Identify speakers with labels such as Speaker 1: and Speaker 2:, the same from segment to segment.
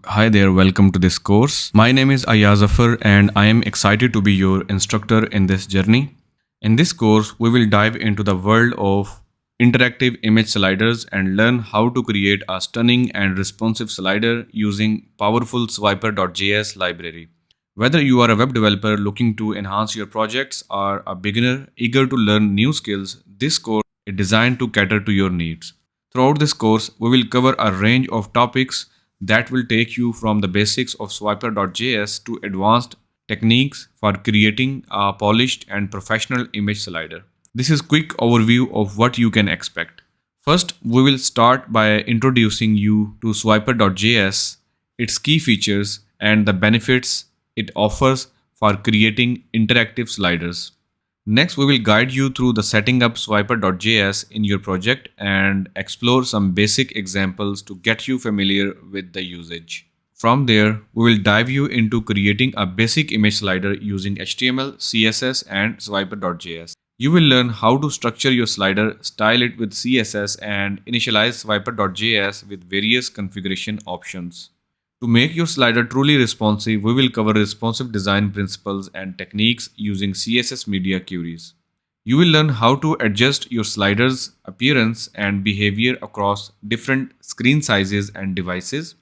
Speaker 1: Hi there, welcome to this course. My name is Ayaz Zafar and I am excited to be your instructor in this journey. In this course, we will dive into the world of interactive image sliders and learn how to create a stunning and responsive slider using powerful swiper.js library. Whether you are a web developer looking to enhance your projects or a beginner eager to learn new skills, this course is designed to cater to your needs. Throughout this course, we will cover a range of topics that will take you from the basics of swiper.js to advanced techniques for creating a polished and professional image slider. This is a quick overview of what you can expect. First, we will start by introducing you to swiper.js, its key features, and the benefits it offers for creating interactive sliders. Next, we will guide you through the setting up swiper.js in your project and explore some basic examples to get you familiar with the usage. From there, we will dive you into creating a basic image slider using HTML, CSS, and swiper.js. You will learn how to structure your slider, style it with CSS, and initialize swiper.js with various configuration options. To make your slider truly responsive, we will cover responsive design principles and techniques using CSS media queries. You will learn how to adjust your slider's appearance and behavior across different screen sizes and devices.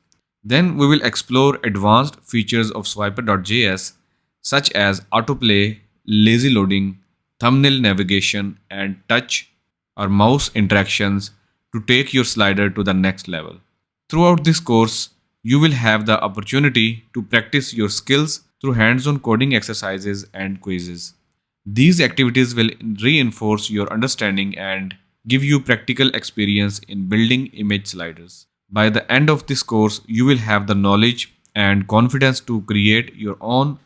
Speaker 1: Then we will explore advanced features of swiper.js such as autoplay, lazy loading, thumbnail navigation, and touch or mouse interactions to take your slider to the next level. Throughout this course, you will have the opportunity to practice your skills through hands-on coding exercises and quizzes. These activities will reinforce your understanding and give you practical experience in building image sliders. By the end of this course, you will have the knowledge and confidence to create your own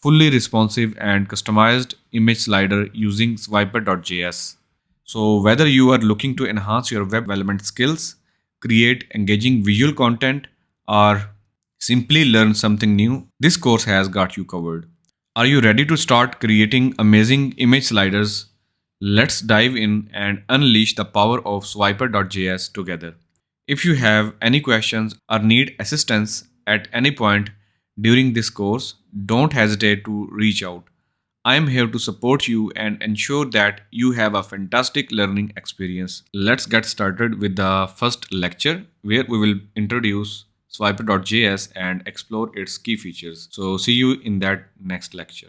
Speaker 1: fully responsive and customized image slider using swiper.js. So, whether you are looking to enhance your web development skills, create engaging visual content, or simply learn something new, this course has got you covered. Are you ready to start creating amazing image sliders? Let's dive in and unleash the power of swiper.js together. If you have any questions or need assistance at any point during this course, don't hesitate to reach out. I am here to support you and ensure that you have a fantastic learning experience. Let's get started with the first lecture where we will introduce swiper.js and explore its key features. So, see you in that next lecture.